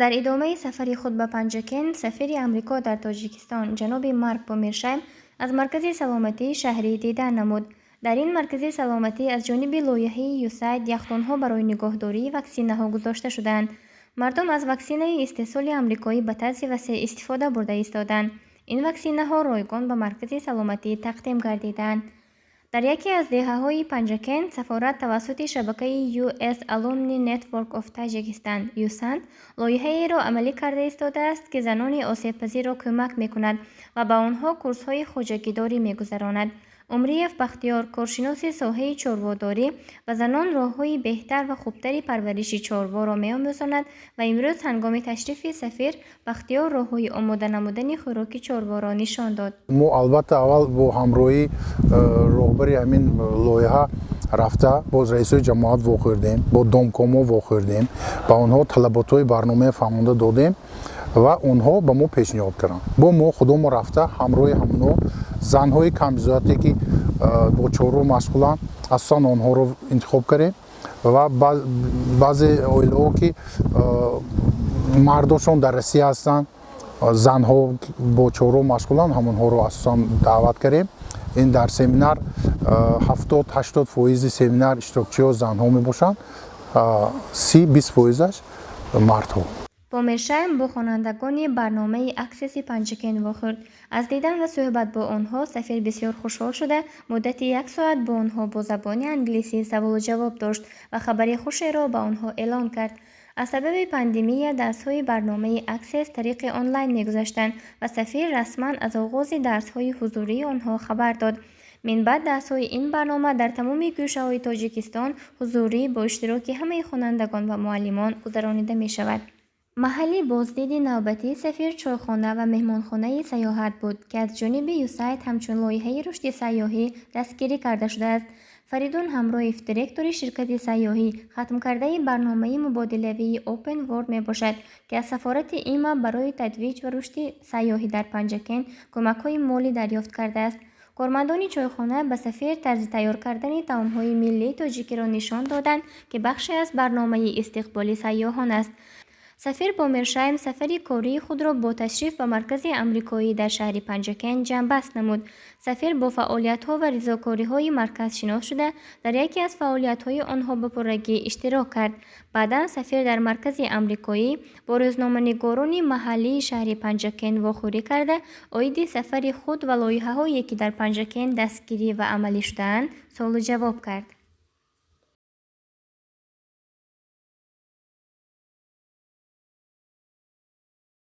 در ادامه سفر خود به پنجکن، سفیر آمریکا در تاجیکستان جناب مارک بومرشایم از مرکز سلامتی شهری دیدن نمود. در این مرکز سلامتی از جانب لایحه یوساید یخچال‌ها برای نگهداری واکسین‌ها گذاشته شدند. مردم از واکسینه استحصال آمریکایی به طرز وسیع استفاده برده ایستادند. این واکسین‌ها رایگان به مرکز سلامتی تقدیم گردیدند. در یکی از دهه‌های پنجکن، سفارت توسط شبکه US Alumni Network of Tajikistan یوسند لایحه‌ای را عملی کرده ایستاده است که زنان آسیب‌پذیر را کمک می‌کند و به آنها کورس‌های خواجگی‌داری می‌گذراند. عمریف بختیار، کارشناس ساحه چاره‌داری و زنان راه‌های بهتر و خوبتری پرورش چاره‌ها را می‌آموزاند و امروز هنگام تشریف سفیر بختیار راه‌های آماده نمودن خوراک چاره‌ها را نشان داد. ما البته اول با همراهی راهبری همین لایحه رفته باز رئیس جماعت واخوردیم، با دامکاما واخوردیم، با آنها طلبات‌های برنامه فهمانده دادیم و آنها به ما پیشنهاد کردند. با ما خودمون رفته همراه همونا زن‌های کم‌بضاعتی که با چارو مشغولند اصلا آنها رو انتخاب کردیم و بعضی عائله‌ها که مرداشون در روسیه هستند، زن‌ها با چارو مشغولند، همونها رو اصلا دعوت کردیم. این در سمینار 70-80% سمینار اشتراکچی‌ها زن‌ها میباشند، 30-20%ش مردها. بومرشایم با خوانندگان برنامه اکسس پنجکن واخورد. از دیدن و صحبت با آنها سفیر بسیار خوشحال شده مدت 1 ساعت با آنها با زبان انگلیسی سوال و جواب داشت و خبری خوشی را به آنها اعلام کرد. از سبب پاندمی درس‌های برنامه اکسس طریق آنلاین می‌گذشتند و سفیر رسما از آغاز درس‌های حضوری آنها خبر داد. من بعد درس‌های این برنامه در تمام گوشه‌های تاجیکستان حضوری با اشتراک همه خوانندگان و معلمان گذرانیده می‌شود. محلی بازدید نوبتی سفیر چایخانه و مهمانخانه سیاحت بود که از جانب یوساید همچون لایحه رشد سیاحی دستگیری کرده شده است. فریدون همراه دیرکتور شرکت سیاحی ختم کرده برنامه مبادله‌ای اوپن ورلد می باشد که از سفارت ایما برای ترویج و رشد سیاحی در پنجکن کمک‌های مالی دریافت کرده است. کارمندان چایخانه به سفیر طرز تیار کردن طعام‌های ملی تاجیکی را نشان دادند که بخشی از برنامه استقبال سیاحان است. سفیر بومرشایم سفر کاری خود را با تشریف به مرکز آمریکایی در شهر پنجکن جنبست نمود. سفیر با فعالیت‌ها و رضاکاری‌های مرکز شناخته شده در یکی از فعالیت‌های آنها به پررگی اشتراک کرد. بعدا سفیر در مرکز آمریکایی با روزنامه‌نگاران محلی شهر پنجکن واخوری کرده عاید سفر خود و لایحه‌هایی که در پنجکن دستگیری و عملی شده‌اند سوال و جواب کرد.